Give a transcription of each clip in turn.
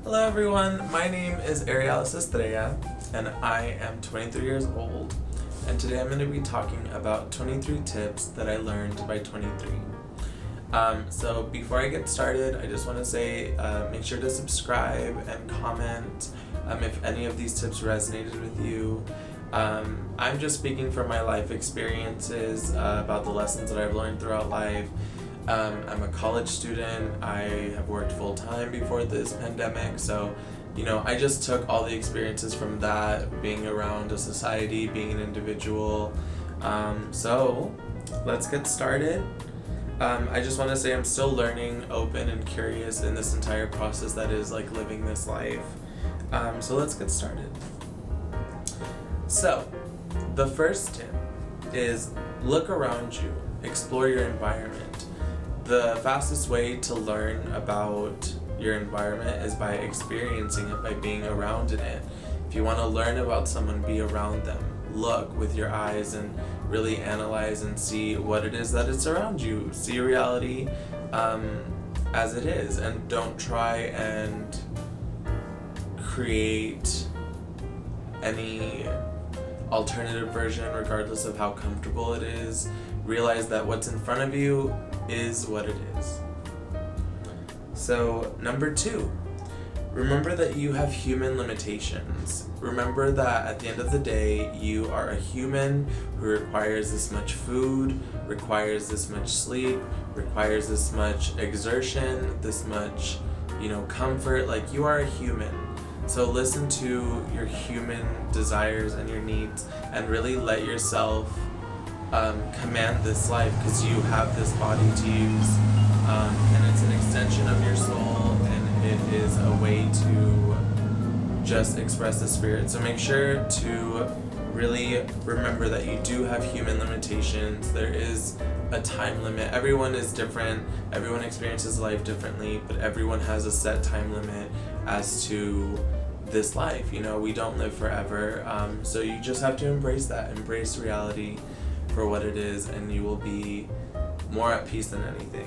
Hello everyone, my name is Arialis Estrella and I am 23 years old, and today I'm going to be talking about 23 tips that I learned by 23. So before I get started, I just want to say make sure to subscribe and comment if any of these tips resonated with you. I'm just speaking from my life experiences about the lessons that I've learned throughout life. I'm a college student. I have worked full-time before this pandemic, so I just took all the experiences from that, being around a society, being an individual. So let's get started. I just want to say I'm still learning, open and curious in this entire process that is like living this life. So let's get started. So the first tip is look around you, explore your environment. The fastest way to learn about your environment is by experiencing it, by being around in it. If you want to learn about someone, be around them. Look with your eyes and really analyze and see what it is that is around you. See reality as it is, and don't try and create any alternative version regardless of how comfortable it is. Realize that what's in front of you is what it is. So, number 2, remember that you have human limitations. Remember that at the end of the day, you are a human who requires this much food, requires this much sleep, requires this much exertion, this much, comfort. Like, you are a human. So listen to your human desires and your needs and really let yourself command this life, because you have this body to use, and it's an extension of your soul, and it is a way to just express the spirit. So make sure to really remember that you do have human limitations. There is a time limit. Everyone is different, everyone experiences life differently, but everyone has a set time limit as to this life. We don't live forever, so you just have to embrace that, embrace reality for what it is, and you will be more at peace than anything.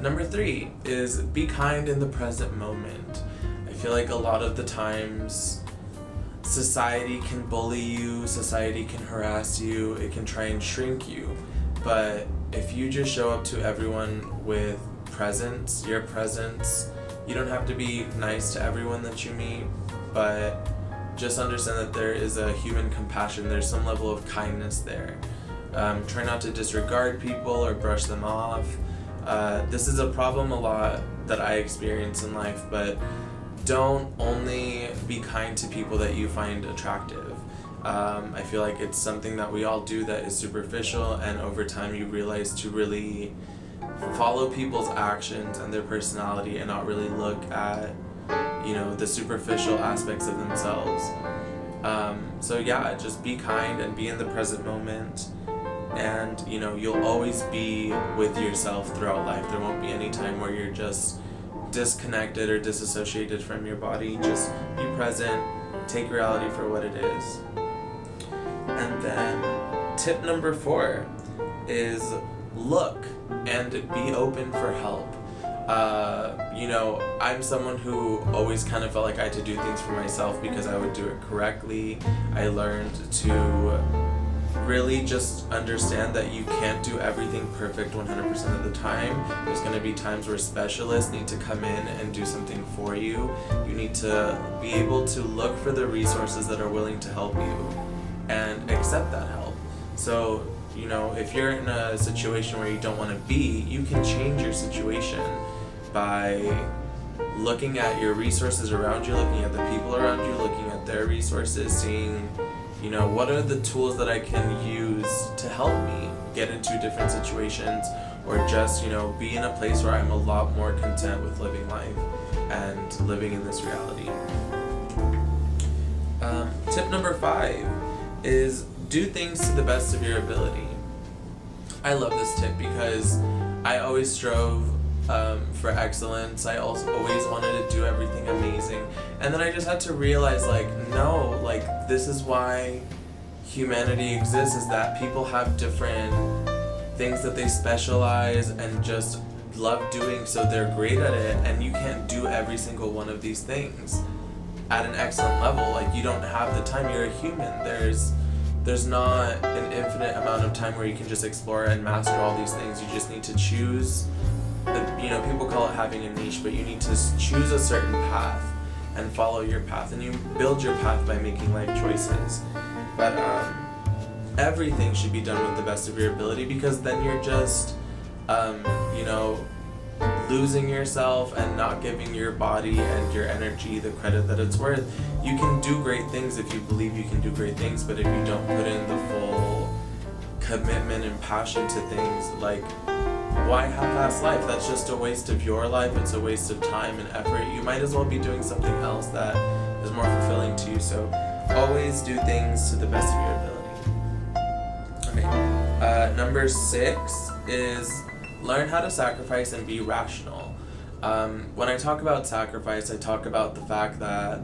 Number 3 is be kind in the present moment. I feel like a lot of the times society can bully you, society can harass you, it can try and shrink you, but if you just show up to everyone with presence, your presence, you don't have to be nice to everyone that you meet, but just understand that there is a human compassion, there's some level of kindness there. Try not to disregard people or brush them off. This is a problem a lot that I experience in life, but don't only be kind to people that you find attractive. I feel like it's something that we all do that is superficial, and over time you realize to really follow people's actions and their personality and not really look at the superficial aspects of themselves. So yeah, just be kind and be in the present moment, and you'll always be with yourself throughout life. There won't be any time where you're just disconnected or disassociated from your body. Just be present, take reality for what it is. And then tip number 4 is look and be open for help. I'm someone who always kind of felt like I had to do things for myself because I would do it correctly. I learned to really just understand that you can't do everything perfect 100% of the time. There's going to be times where specialists need to come in and do something for you. You need to be able to look for the resources that are willing to help you and accept that help. So, if you're in a situation where you don't want to be, you can change your situation by looking at your resources around you, looking at the people around you, looking at their resources, seeing, what are the tools that I can use to help me get into different situations, or just, be in a place where I'm a lot more content with living life and living in this reality. Tip number 5 is do things to the best of your ability. I love this tip because I always strove for excellence. I also always wanted to do everything amazing, and then I just had to realize no, this is why humanity exists, is that people have different things that they specialize and just love doing so they're great at it, and you can't do every single one of these things at an excellent level. Like, you don't have the time. You're a human. There's not an infinite amount of time where you can just explore and master all these things. You just need to choose people call it having a niche, but you need to choose a certain path and follow your path, and you build your path by making life choices. But everything should be done with the best of your ability, because then you're just losing yourself and not giving your body and your energy the credit that it's worth. You can do great things if you believe you can do great things, but if you don't put in the full commitment and passion to things, like, why half-ass life? That's just a waste of your life. It's a waste of time and effort. You might as well be doing something else that is more fulfilling to you. So always do things to the best of your ability. Okay. Number 6 is learn how to sacrifice and be rational. When I talk about sacrifice, I talk about the fact that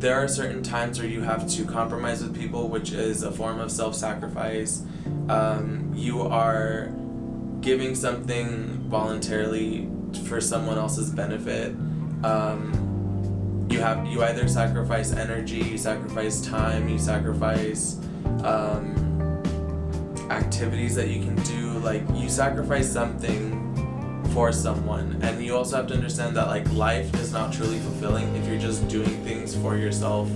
there are certain times where you have to compromise with people, which is a form of self-sacrifice. You are giving something voluntarily for someone else's benefit. You either sacrifice energy, you sacrifice time, you sacrifice activities that you can do. Like, you sacrifice something for someone, and you also have to understand that, like, life is not truly fulfilling if you're just doing things for yourself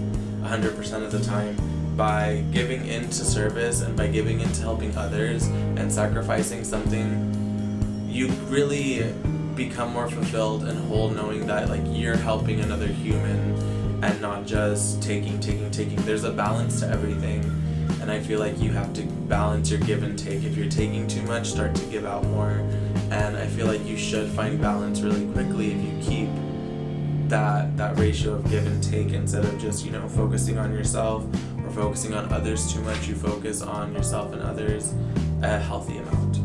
100% of the time. By giving into service and by giving into helping others and sacrificing something, you really become more fulfilled and whole, knowing that, like, you're helping another human and not just taking. There's a balance to everything, and I feel like you have to balance your give and take. If you're taking too much, start to give out more, and I feel like you should find balance really quickly if you keep that ratio of give and take, instead of just focusing on yourself or focusing on others too much. You focus on yourself and others a healthy amount.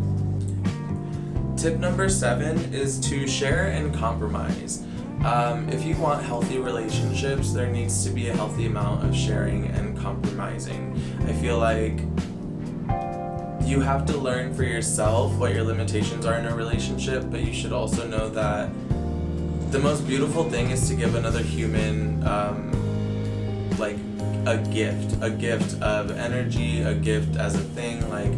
Tip number 7 is to share and compromise. If you want healthy relationships, there needs to be a healthy amount of sharing and compromising. I feel like you have to learn for yourself what your limitations are in a relationship, but you should also know that the most beautiful thing is to give another human a gift of energy, a gift as a thing. Like,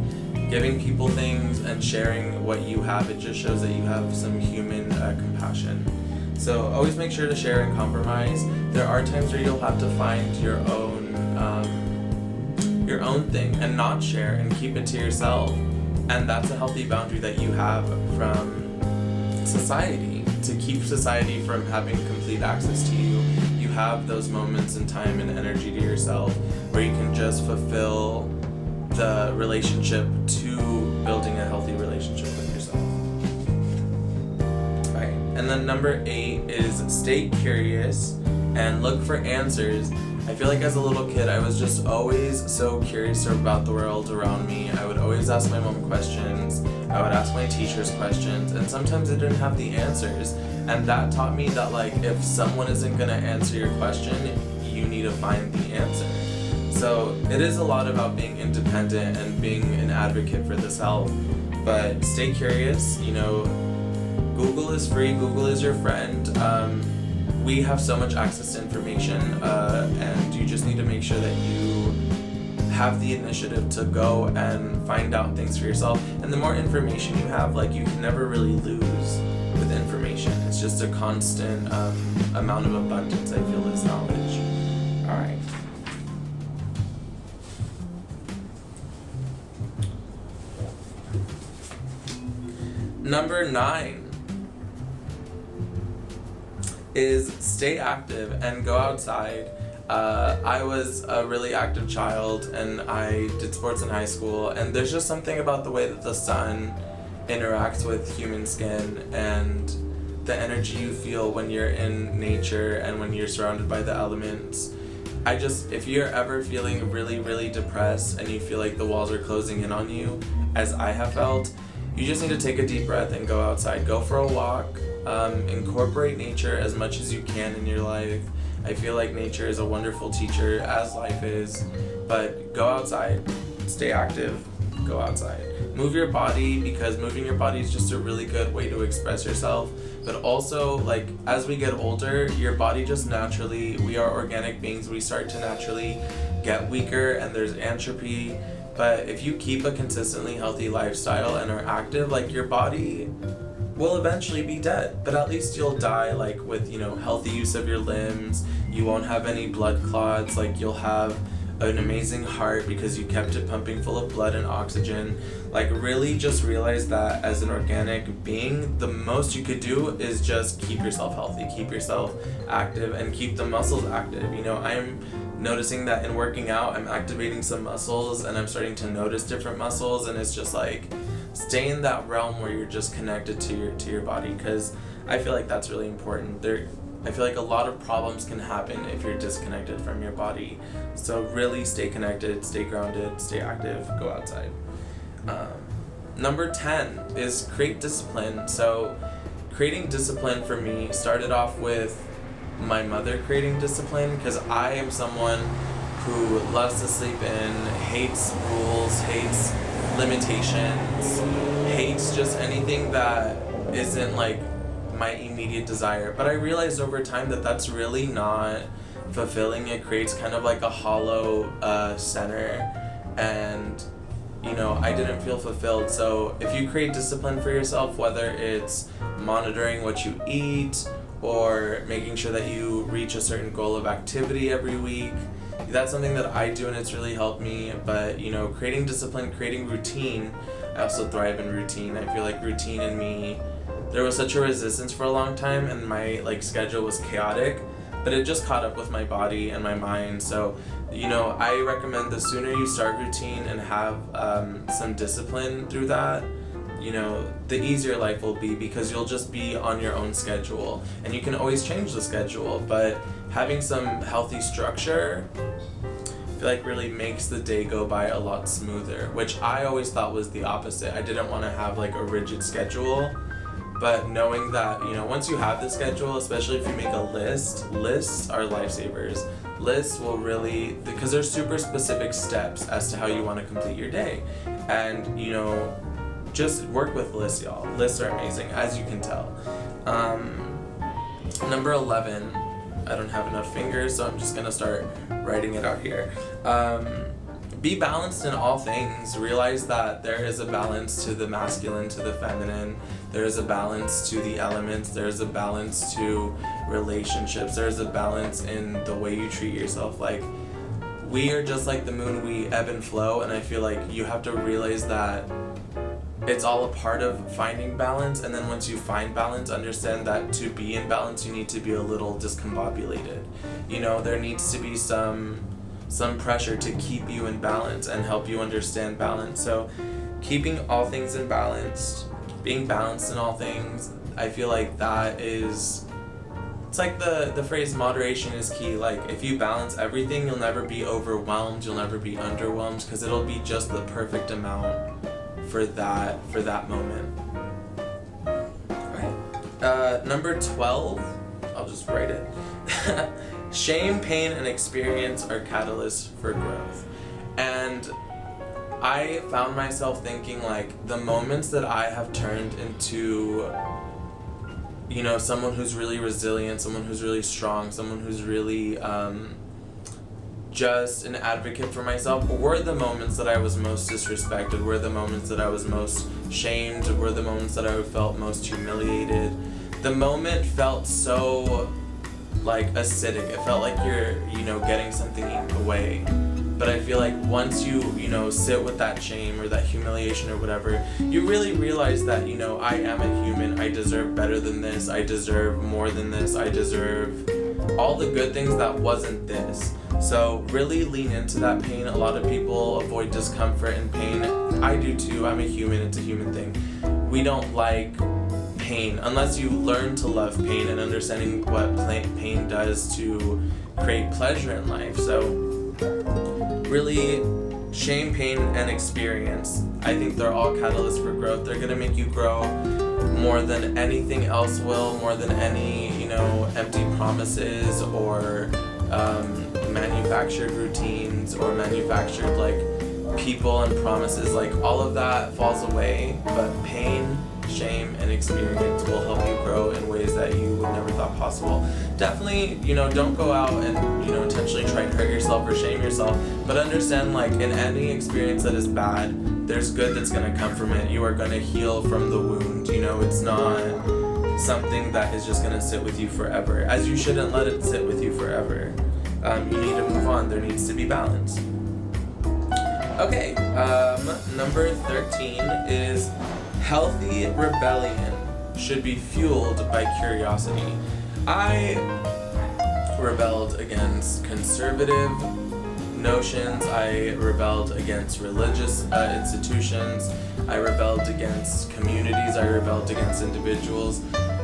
giving people things and sharing what you have, it just shows that you have some human compassion. So always make sure to share and compromise. There are times where you'll have to find your own thing and not share and keep it to yourself, and that's a healthy boundary that you have from society, to keep society from having complete access to you. You have those moments in time and energy to yourself where you can just fulfill the relationship to building a healthy relationship with yourself. Alright, and then number 8 is stay curious and look for answers. I feel like as a little kid, I was just always so curious about the world around me. I would always ask my mom questions, I would ask my teachers questions, and sometimes I didn't have the answers. And that taught me that, like, if someone isn't gonna answer your question, you need to find the answer. So it is a lot about being independent and being an advocate for the self, but stay curious. Google is free, Google is your friend. We have so much access to information, and you just need to make sure that you have the initiative to go and find out things for yourself. And the more information you have, like, you can never really lose with information. It's just a constant amount of abundance, I feel, is knowledge. Alright. Number 9 is stay active and go outside. I was a really active child, and I did sports in high school, and there's just something about the way that the sun interacts with human skin and the energy you feel when you're in nature and when you're surrounded by the elements. If you're ever feeling really, really depressed and you feel like the walls are closing in on you, as I have felt, you just need to take a deep breath and go outside. Go for a walk. Incorporate nature as much as you can in your life. I feel like nature is a wonderful teacher, as life is, but go outside, stay active, go outside. Move your body, because moving your body is just a really good way to express yourself. But also, like, as we get older, your body just naturally, we are organic beings, we start to naturally get weaker and there's entropy. But if you keep a consistently healthy lifestyle and are active, like, your body will eventually be dead, but at least you'll die, like, with, you know, healthy use of your limbs. You won't have any blood clots, like, you'll have an amazing heart because you kept it pumping full of blood and oxygen. Like, really just realize that as an organic being, the most you could do is just keep yourself healthy, keep yourself active, and keep the muscles active. You know, I'm noticing that in working out, I'm activating some muscles and I'm starting to notice different muscles, and it's just like, stay in that realm where you're just connected to your body, because I feel like that's really important. I feel like a lot of problems can happen if you're disconnected from your body. So really stay connected, stay grounded, stay active, go outside. Number 10 is create discipline. So creating discipline for me started off with my mother creating discipline, because I am someone who loves to sleep in, hates rules, hates limitations, hates just anything that isn't like my immediate desire. But I realized over time that that's really not fulfilling. It creates kind of like a hollow center, and you know, I didn't feel fulfilled. So if you create discipline for yourself, whether it's monitoring what you eat or making sure that you reach a certain goal of activity every week, that's something that I do and it's really helped me. But you know, creating discipline, creating routine, I also thrive in routine. I feel like routine in me, there was such a resistance for a long time and my like schedule was chaotic, but it just caught up with my body and my mind. So you know, I recommend the sooner you start routine and have some discipline through that, you know, the easier life will be, because you'll just be on your own schedule and you can always change the schedule. But having some healthy structure, I feel like really makes the day go by a lot smoother, which I always thought was the opposite. I didn't want to have like a rigid schedule, but knowing that, you know, once you have the schedule, especially if you make a list, lists are lifesavers. Lists will really, because there's super specific steps as to how you want to complete your day. And, you know, just work with lists, y'all. Lists are amazing, as you can tell. Number 11, I don't have enough fingers, so I'm just going to start writing it out here. Be balanced in all things. Realize that there is a balance to the masculine, to the feminine. There is a balance to the elements. There is a balance to relationships. There is a balance in the way you treat yourself. Like, we are just like the moon, we ebb and flow, and I feel like you have to realize that it's all a part of finding balance. And then once you find balance, understand that to be in balance, you need to be a little discombobulated. You know, there needs to be some pressure to keep you in balance and help you understand balance. So keeping all things in balance, being balanced in all things, I feel like that is, it's like the phrase moderation is key. Like, if you balance everything, you'll never be overwhelmed, you'll never be underwhelmed, because it'll be just the perfect amount for that moment. Alright. Number 12, I'll just write it. Shame, pain, and experience are catalysts for growth. And I found myself thinking, like, the moments that I have turned into, you know, someone who's really resilient, someone who's really strong, someone who's really just an advocate for myself, were the moments that I was most disrespected, were the moments that I was most shamed, were the moments that I felt most humiliated. The moment felt so like acidic. It felt like you're, you know, getting something away. But I feel like once you know, sit with that shame or that humiliation or whatever, you really realize that, you know, I am a human. I deserve better than this. I deserve more than this. I deserve all the good things that wasn't this. So really lean into that pain. A lot of people avoid discomfort and pain. I do too. I'm a human. It's a human thing. We don't like pain unless you learn to love pain and understanding what pain does to create pleasure in life. So really, shame, pain, and experience, I think they're all catalysts for growth. They're gonna make you grow more than anything else will, more than any, you know, empty promises or manufactured routines or manufactured like people and promises, like all of that falls away, but pain, shame, and experience will help you grow in ways that you would never thought possible. Definitely, don't go out and, intentionally try and hurt yourself or shame yourself, but understand, like, in any experience that is bad, there's good that's going to come from it. You are going to heal from the wound. It's not something that is just going to sit with you forever, as you shouldn't let it sit with you forever. You need to move on. There needs to be balance. Okay, number 13 is healthy rebellion should be fueled by curiosity. I rebelled against conservative notions. I rebelled against religious institutions. I rebelled against communities. I rebelled against individuals.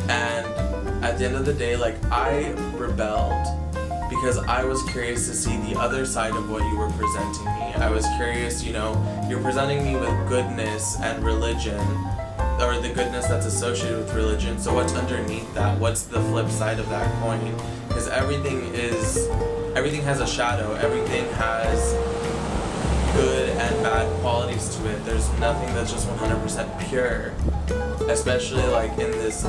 And at the end of the day, I rebelled because I was curious to see the other side of what you were presenting me. I was curious, you're presenting me with goodness and religion, or the goodness that's associated with religion. So what's underneath that? What's the flip side of that coin? Because everything has a shadow. Everything has good and bad qualities to it. There's nothing that's just 100% pure. Especially in this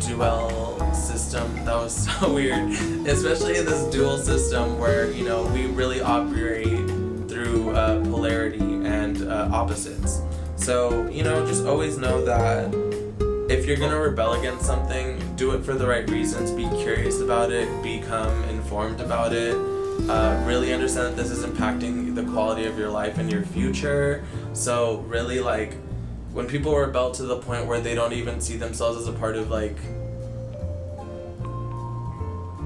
dual system. That was so weird. Especially in this dual system where, we really operate through polarity and opposites. So, just always know that if you're going to rebel against something, do it for the right reasons. Be curious about it. Become informed about it. Really understand that this is impacting the quality of your life and your future. So really, when people rebel to the point where they don't even see themselves as a part of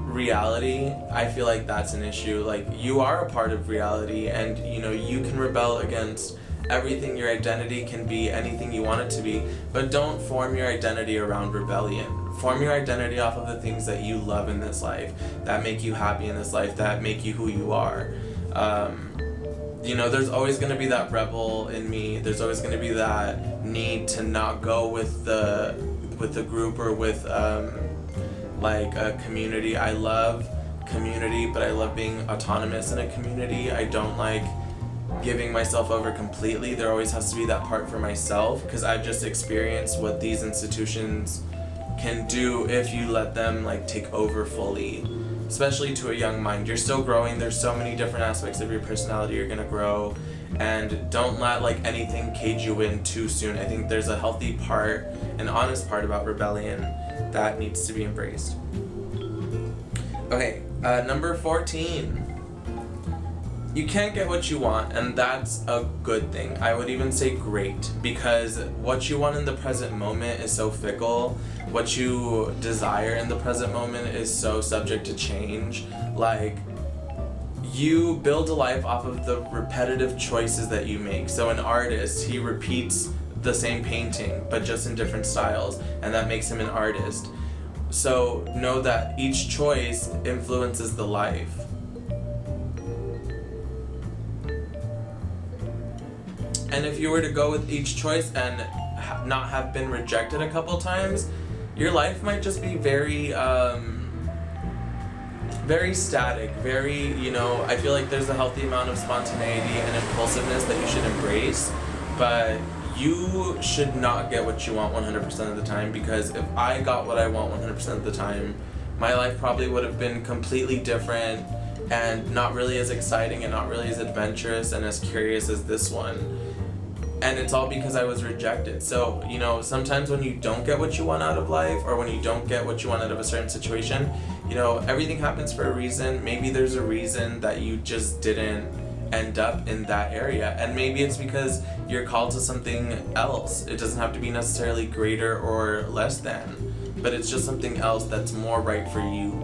reality, I feel like that's an issue. You are a part of reality, and you can rebel against everything. Your identity can be anything you want it to be, but don't form your identity around rebellion. Form your identity off of the things that you love in this life, that make you happy in this life, that make you who you are. There's always going to be that rebel in me. There's always going to be that need to not go with the group or with a community. I love community, but I love being autonomous in a community. I don't like giving myself over completely. There always has to be that part for myself, because I've just experienced what these institutions can do if you let them take over fully. Especially to a young mind. You're still growing. There's so many different aspects of your personality you're going to grow, and don't let anything cage you in too soon. I think there's a healthy part, an honest part about rebellion that needs to be embraced. Okay, number 14. You can't get what you want, and that's a good thing. I would even say great, because what you want in the present moment is so fickle. What you desire in the present moment is so subject to change. You build a life off of the repetitive choices that you make. So an artist, he repeats the same painting, but just in different styles, and that makes him an artist. So know that each choice influences the life. And if you were to go with each choice and not have been rejected a couple times, your life might just be very static, I feel like there's a healthy amount of spontaneity and impulsiveness that you should embrace, but you should not get what you want 100% of the time, because if I got what I want 100% of the time, my life probably would have been completely different and not really as exciting and not really as adventurous and as curious as this one. And it's all because I was rejected. So, sometimes when you don't get what you want out of life, or when you don't get what you want out of a certain situation, everything happens for a reason. Maybe there's a reason that you just didn't end up in that area. And maybe it's because you're called to something else. It doesn't have to be necessarily greater or less than, but it's just something else that's more right for you.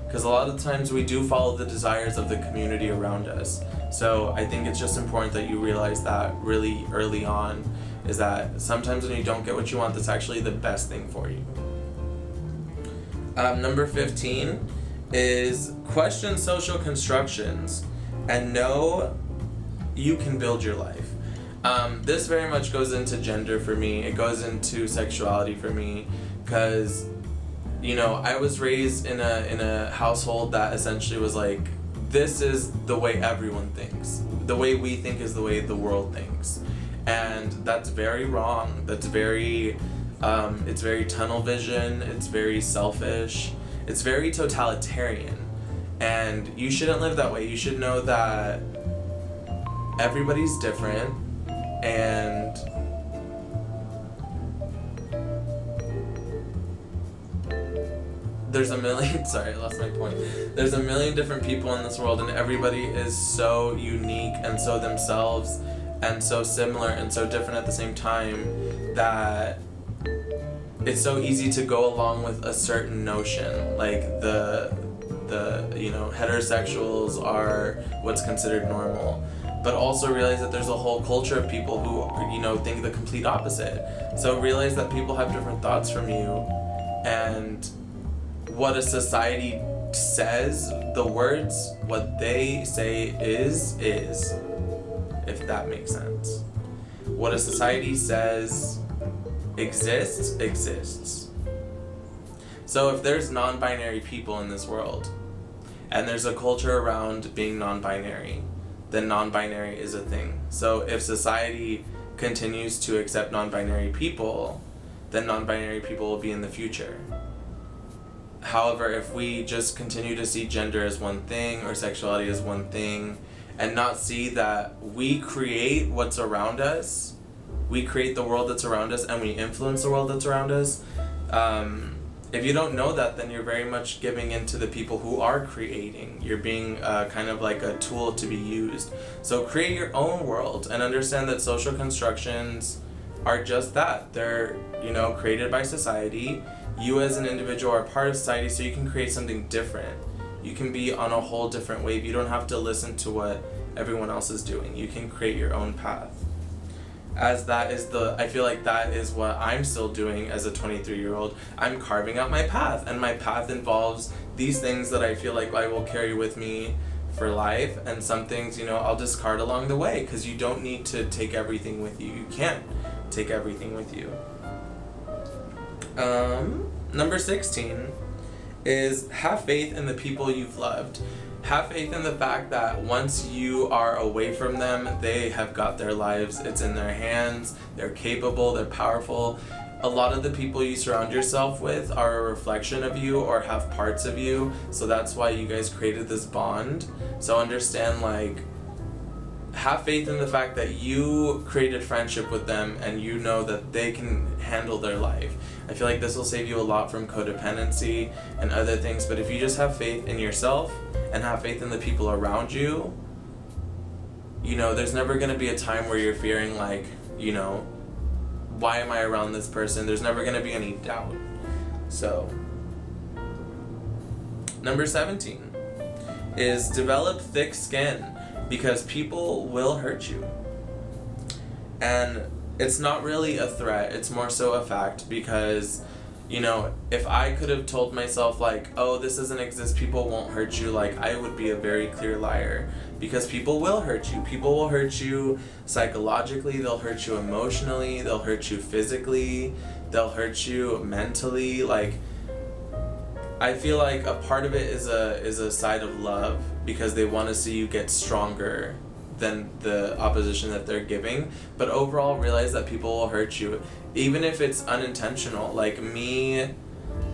Because a lot of times we do follow the desires of the community around us. So I think it's just important that you realize that really early on, is that sometimes when you don't get what you want, that's actually the best thing for you. Number 15 is question social constructions and know you can build your life. This very much goes into gender for me. It goes into sexuality for me, because I was raised in a household that essentially was this is the way everyone thinks. the way we think is the way the world thinks. And that's very wrong. That's very, it's very tunnel vision, it's very selfish, it's very totalitarian. And you shouldn't live that way. You should know that everybody's different, and there's a million, sorry, I lost my point. There's a million different people in this world, and everybody is so unique and so themselves and so similar and so different at the same time that it's so easy to go along with a certain notion. Like the heterosexuals are what's considered normal. But also realize that there's a whole culture of people who, think the complete opposite. So realize that people have different thoughts from you, and what a society says, the words, what they say is, if that makes sense. What a society says exists. So if there's non-binary people in this world, and there's a culture around being non-binary, then non-binary is a thing. So if society continues to accept non-binary people, then non-binary people will be in the future. However, if we just continue to see gender as one thing or sexuality as one thing, and not see that we create what's around us, we create the world that's around us, and we influence the world that's around us, if you don't know that, then you're very much giving in to the people who are creating. You're being kind of like a tool to be used. So create your own world and understand that social constructions are just that. They're, created by society. You as an individual are part of society, so you can create something different. You can be on a whole different wave. You don't have to listen to what everyone else is doing. You can create your own path. I feel like that is what I'm still doing as a 23-year-old. I'm carving out my path, and my path involves these things that I feel like I will carry with me for life, and some things, I'll discard along the way, because you don't need to take everything with you. You can't take everything with you. Number 16 is have faith in the people you've loved. Have faith in the fact that once you are away from them, they have got their lives. It's in their hands. They're capable. They're powerful. A lot of the people you surround yourself with are a reflection of you or have parts of you. So that's why you guys created this bond. So understand, have faith in the fact that you created friendship with them and you know that they can handle their life. I feel like this will save you a lot from codependency and other things, but if you just have faith in yourself and have faith in the people around you, there's never going to be a time where you're fearing why am I around this person? There's never going to be any doubt. So, number 17 is develop thick skin, because people will hurt you. And it's not really a threat, it's more so a fact, because, if I could have told myself oh, this doesn't exist, people won't hurt you, I would be a very clear liar, because people will hurt you. People will hurt you psychologically, they'll hurt you emotionally, they'll hurt you physically, they'll hurt you mentally. I feel like a part of it is a side of love, because they want to see you get stronger than the opposition that they're giving. But overall, realize that people will hurt you, even if it's unintentional. Like me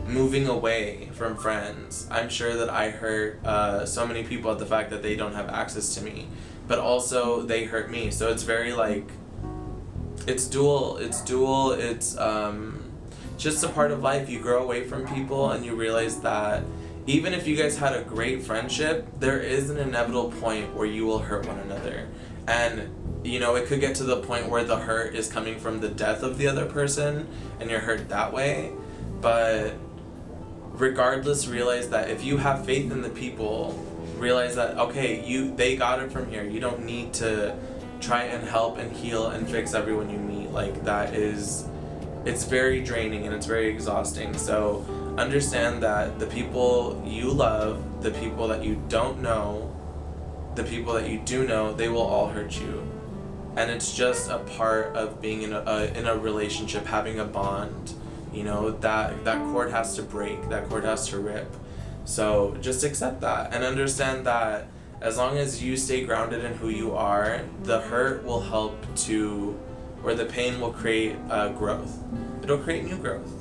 moving away from friends, I'm sure that I hurt so many people at the fact that they don't have access to me, but also they hurt me. So it's very it's dual, it's just a part of life. You grow away from people and you realize that even if you guys had a great friendship, there is an inevitable point where you will hurt one another. And, it could get to the point where the hurt is coming from the death of the other person and you're hurt that way. But regardless, realize that if you have faith in the people, realize that, okay, they got it from here. You don't need to try and help and heal and fix everyone you meet. It's very draining and it's very exhausting. So understand that the people you love, the people that you don't know, the people that you do know, they will all hurt you. And it's just a part of being in a relationship, having a bond. That cord has to break, that cord has to rip. So just accept that and understand that As long as you stay grounded in who you are, the hurt will help to, or the pain will create growth. It'll create new growth.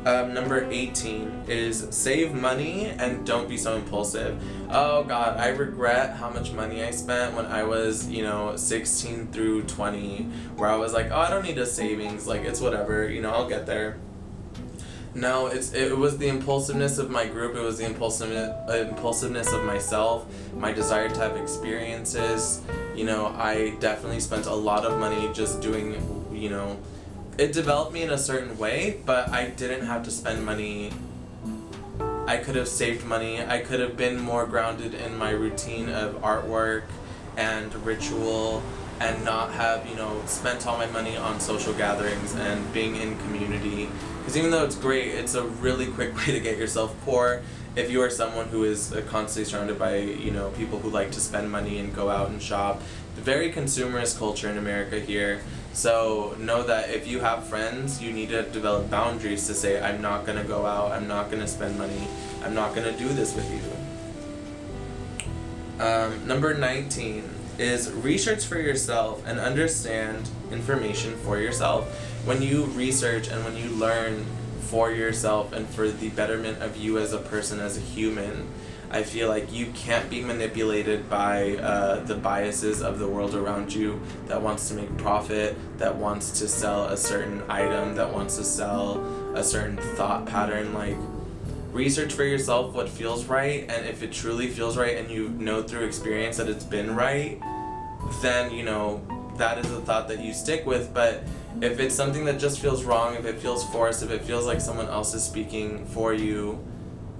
Number 18 is save money and don't be so impulsive. Oh God, I regret how much money I spent when I was, 16 through 20, where I was like, oh, I don't need a savings, like it's whatever, I'll get there. No, it was the impulsiveness of my group, it was the impulsiveness of myself, my desire to have experiences. I definitely spent a lot of money just doing, it developed me in a certain way, but I didn't have to spend money. I could have saved money. I could have been more grounded in my routine of artwork and ritual and not have, spent all my money on social gatherings and being in community. Because even though it's great, it's a really quick way to get yourself poor if you are someone who is constantly surrounded by, people who like to spend money and go out and shop. The very consumerist culture in America here. So know that if you have friends, you need to develop boundaries to say, I'm not going to go out, I'm not going to spend money, I'm not going to do this with you. Number 19 is research for yourself and understand information for yourself. When you research and when you learn for yourself and for the betterment of you as a person, as a human, I feel like you can't be manipulated by the biases of the world around you that wants to make profit, that wants to sell a certain item, that wants to sell a certain thought pattern. Like, research for yourself what feels right, and if it truly feels right and you know through experience that it's been right, then, that is a thought that you stick with. But if it's something that just feels wrong, if it feels forced, if it feels like someone else is speaking for you,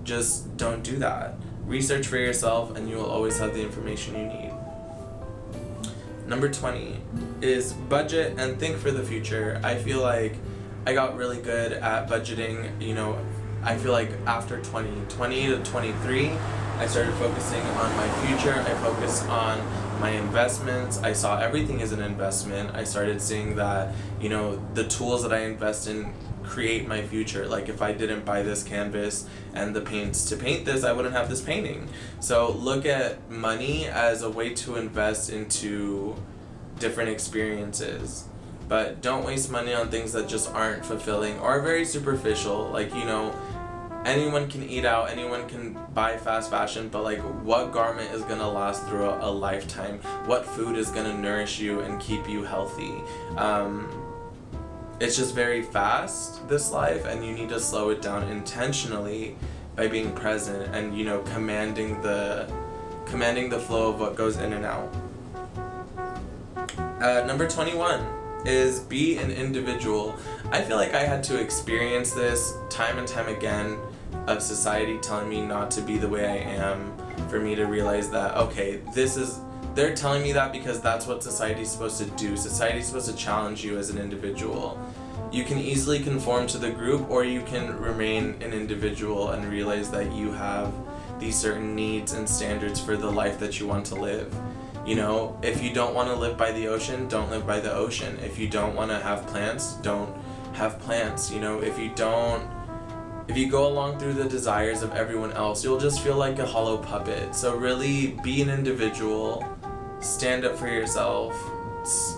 just don't do that. Research for yourself and you will always have the information you need. Number 20 is budget and think for the future. I feel like I got really good at budgeting. I feel like after 2020 to 23, I started focusing on my future. I focused on my investments. I saw everything as an investment. I started seeing that, the tools that I invest in create my future. Like, if I didn't buy this canvas and the paints to paint this, I wouldn't have this painting. So look at money as a way to invest into different experiences. But don't waste money on things that just aren't fulfilling or are very superficial. Like, anyone can eat out, anyone can buy fast fashion, but like, what garment is gonna last through a lifetime? What food is gonna nourish you and keep you healthy? It's just very fast, this life, and you need to slow it down intentionally by being present and, commanding the flow of what goes in and out. Number 21 is be an individual. I feel like I had to experience this time and time again of society telling me not to be the way I am, for me to realize that, okay, they're telling me that because that's what society's supposed to do. Society's supposed to challenge you as an individual. You can easily conform to the group, or you can remain an individual and realize that you have these certain needs and standards for the life that you want to live. If you don't want to live by the ocean, don't live by the ocean. If you don't want to have plants, don't have plants. If you go along through the desires of everyone else, you'll just feel like a hollow puppet. So really be an individual, stand up for yourself,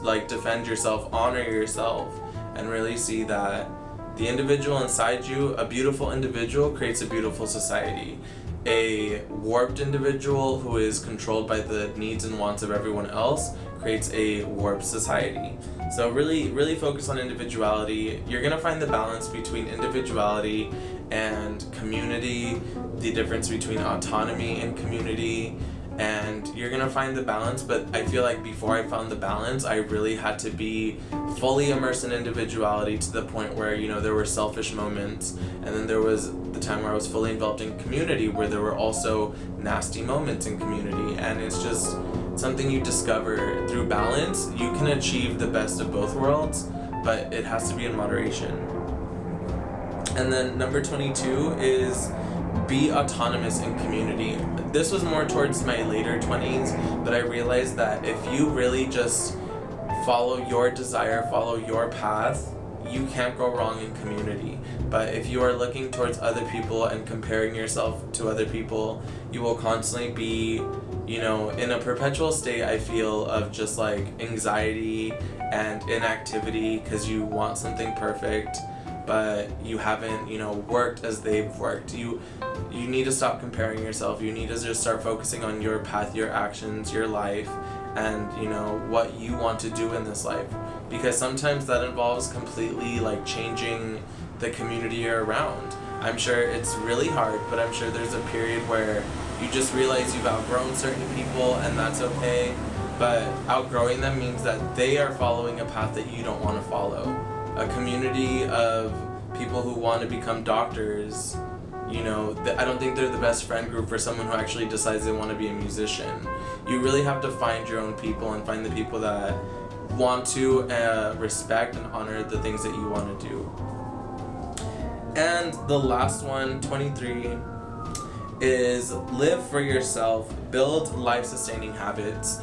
like defend yourself, honor yourself, and really see that the individual inside you, a beautiful individual, creates a beautiful society. A warped individual who is controlled by the needs and wants of everyone else creates a warped society. So really focus on individuality. You're gonna find the balance between individuality and community, the difference between autonomy and community, and you're gonna find the balance. But I feel like before I found the balance, I really had to be fully immersed in individuality to the point where, there were selfish moments, and then there was the time where I was fully involved in community, where there were also nasty moments in community. And it's just something you discover through balance. You can achieve the best of both worlds, but it has to be in moderation. And then number 22 is be autonomous in community. This was more towards my later 20s, but I realized that if you really just follow your desire, follow your path, you can't go wrong in community. But if you are looking towards other people and comparing yourself to other people, you will constantly be, you know, in a perpetual state, I feel, of just like anxiety and inactivity because you want something perfect, but you haven't, you know, worked as they've worked. You need to stop comparing yourself. You need to just start focusing on your path, your actions, your life, and, you know, what you want to do in this life. Because sometimes that involves completely like changing the community you're around. I'm sure it's really hard, but I'm sure there's a period where you just realize you've outgrown certain people, and that's okay. But outgrowing them means that they are following a path that you don't want to follow. A community of people who want to become doctors, you know, I don't think they're the best friend group for someone who actually decides they want to be a musician. You really have to find your own people and find the people that want to respect and honor the things that you want to do. And the last one, 23, is live for yourself, build life-sustaining habits.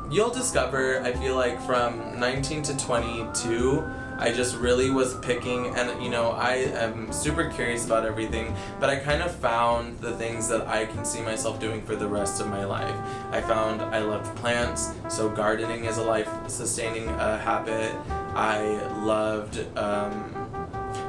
You'll discover, I feel like from 19 to 22, I just really was picking, and you know, I am super curious about everything, but I kind of found the things that I can see myself doing for the rest of my life. I found I loved plants, so gardening is a life-sustaining habit. I loved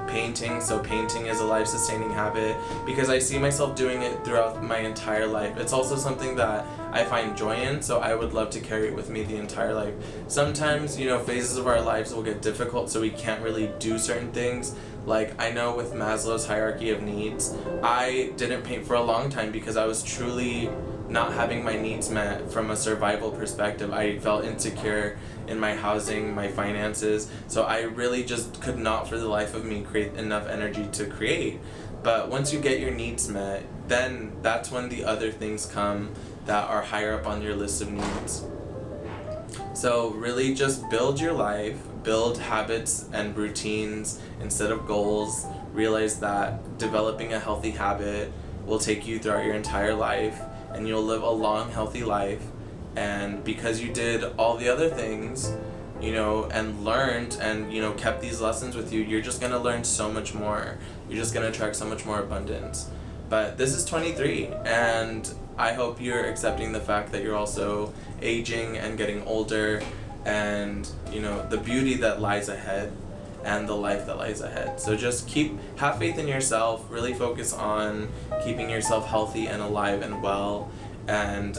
painting, so painting is a life-sustaining habit because I see myself doing it throughout my entire life. It's also something that I find joy in, so I would love to carry it with me the entire life. Sometimes, you know, phases of our lives will get difficult, so we can't really do certain things. Like, I know with Maslow's hierarchy of needs, I didn't paint for a long time because I was truly not having my needs met from a survival perspective. I felt insecure in my housing, my finances, so I really just could not for the life of me create enough energy to create. But once you get your needs met, then that's when the other things come that are higher up on your list of needs. So really just build your life, build habits and routines instead of goals. Realize that developing a healthy habit will take you throughout your entire life, and you'll live a long, healthy life. And because you did all the other things, you know, and learned and, you know, kept these lessons with you, you're just going to learn so much more. You're just going to attract so much more abundance. But this is 23, and I hope you're accepting the fact that you're also aging and getting older, and, you know, the beauty that lies ahead and the life that lies ahead. So just have faith in yourself, really focus on keeping yourself healthy and alive and well, and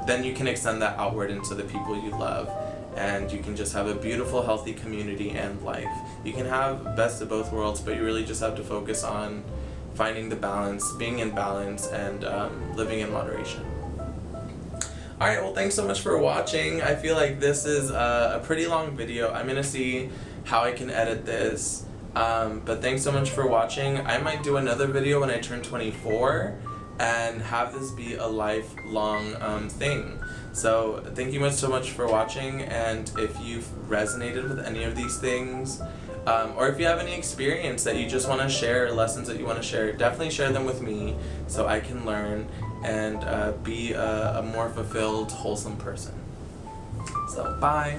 then you can extend that outward into the people you love, and you can just have a beautiful, healthy community and life. You can have best of both worlds, but you really just have to focus on finding the balance, being in balance, and living in moderation. Alright, well, thanks so much for watching. I feel like this is a pretty long video. I'm going to see how I can edit this. But thanks so much for watching. I might do another video when I turn 24 and have this be a lifelong thing. So thank you so much for watching, and if you've resonated with any of these things, or if you have any experience that you just want to share, lessons that you want to share, definitely share them with me so I can learn and be a more fulfilled, wholesome person. So, bye!